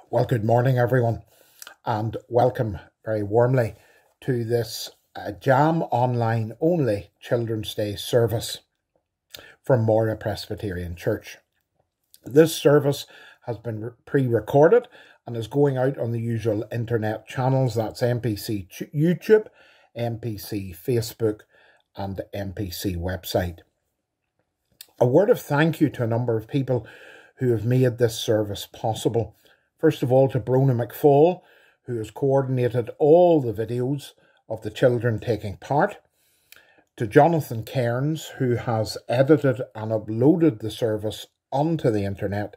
Well, good morning, everyone, and welcome very warmly to this Jam Online only Children's Day service from Moira Presbyterian Church. This service has been pre-recorded and is going out on the usual internet channels. That's MPC YouTube, MPC Facebook, and MPC website. A word of thank you to a number of people who have made this service possible. First of all, to Brona McFall, who has coordinated all the videos of the children taking part. To Jonathan Cairns, who has edited and uploaded the service onto the internet.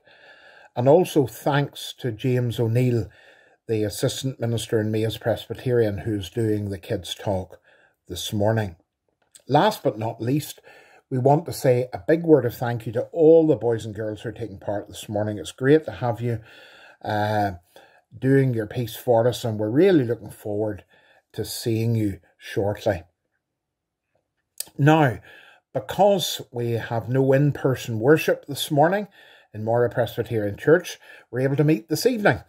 And also thanks to James O'Neill, the Assistant Minister in Mays Presbyterian, who's doing the kids' talk this morning. Last but not least, we want to say a big word of thank you to all the boys and girls who are taking part this morning. It's great to have you doing your piece for us, and we're really looking forward to seeing you shortly. Now, because we have no in-person worship this morning in Moira Presbyterian Church, we're able to meet this evening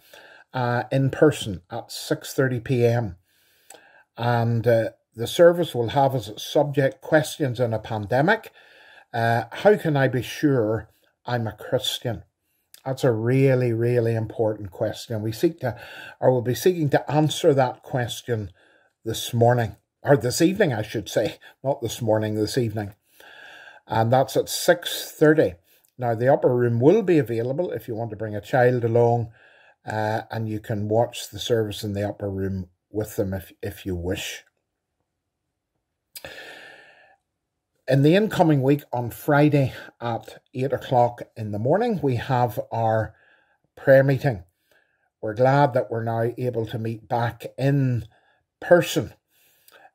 in person at 6:30 p.m. And the service will have as its subject questions in a pandemic. How can I be sure I'm a Christian? That's a really, really important question. We'll be seeking to answer that question this morning, or this evening, I should say, not this morning, this evening. And that's at 6:30. Now, the upper room will be available if you want to bring a child along, and you can watch the service in the upper room with them if you wish. In the incoming week on Friday at 8 o'clock in the morning, we have our prayer meeting. We're glad that we're now able to meet back in person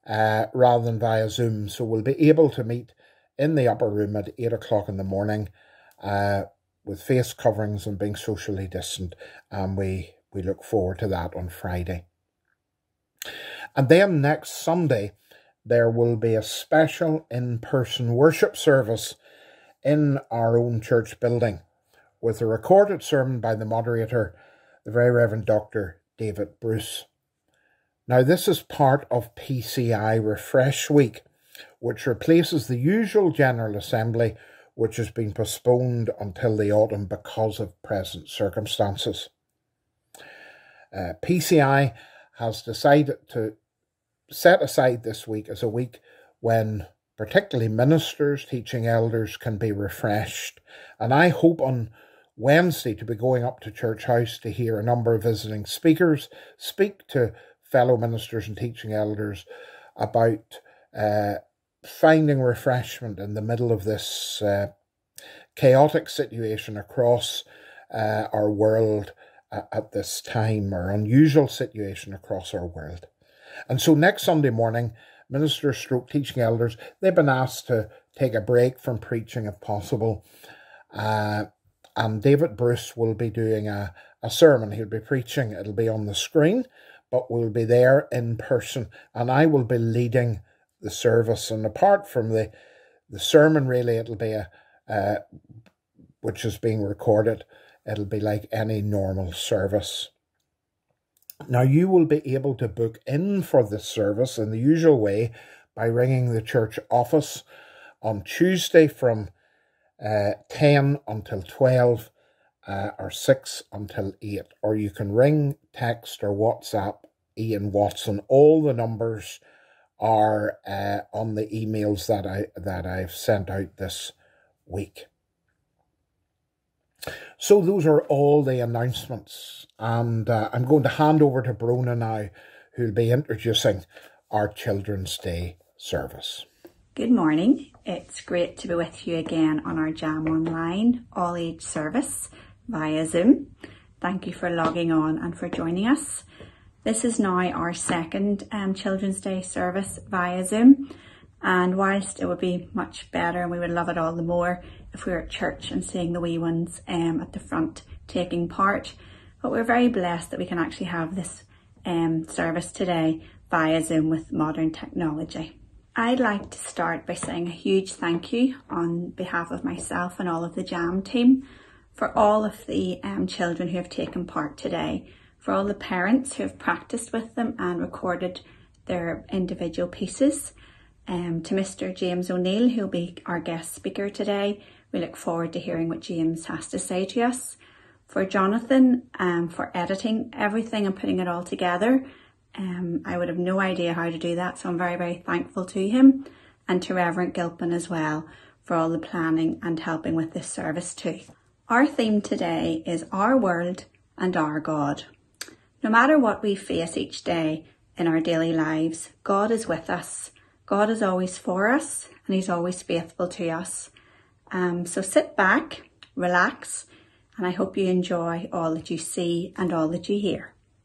rather than via Zoom. So we'll be able to meet in the upper room at 8 o'clock in the morning with face coverings and being socially distant. And we look forward to that on Friday. And then next Sunday, there will be a special in-person worship service in our own church building with a recorded sermon by the moderator, the Very Reverend Dr. David Bruce. Now, this is part of PCI Refresh Week, which replaces the usual General Assembly, which has been postponed until the autumn because of present circumstances. PCI has decided to set aside this week as a week when particularly ministers, teaching elders can be refreshed. And I hope on Wednesday to be going up to Church House to hear a number of visiting speakers speak to fellow ministers and teaching elders about finding refreshment in the middle of this chaotic situation across our world at this time, or unusual situation across our world. And so next Sunday morning, ministers stroke teaching elders, they've been asked to take a break from preaching if possible. And David Bruce will be doing a sermon. He'll be preaching. It'll be on the screen, but we'll be there in person. And I will be leading the service. And apart from the sermon, really, it'll be which is being recorded, it'll be like any normal service. Now, you will be able to book in for this service in the usual way by ringing the church office on Tuesday from 10 until 12 or 6 until 8. Or you can ring, text or WhatsApp Ian Watson. All the numbers are on the emails that I've sent out this week. So those are all the announcements, and I'm going to hand over to Brona now, who'll be introducing our Children's Day service. Good morning. It's great to be with you again on our Jam Online all-age service via Zoom. Thank you for logging on and for joining us. This is now our second Children's Day service via Zoom. And whilst it would be much better and we would love it all the more if we were at church and seeing the wee ones at the front taking part, but we're very blessed that we can actually have this service today via Zoom with modern technology. I'd like to start by saying a huge thank you on behalf of myself and all of the Jam team for all of the children who have taken part today, for all the parents who have practiced with them and recorded their individual pieces, to Mr. James O'Neill, who'll be our guest speaker today. We look forward to hearing what James has to say to us. For Jonathan, for editing everything and putting it all together. I would have no idea how to do that, so I'm very, very thankful to him. And to Reverend Gilpin as well, for all the planning and helping with this service too. Our theme today is Our World and Our God. No matter what we face each day in our daily lives, God is with us. God is always for us and he's always faithful to us. So sit back, relax, and I hope you enjoy all that you see and all that you hear.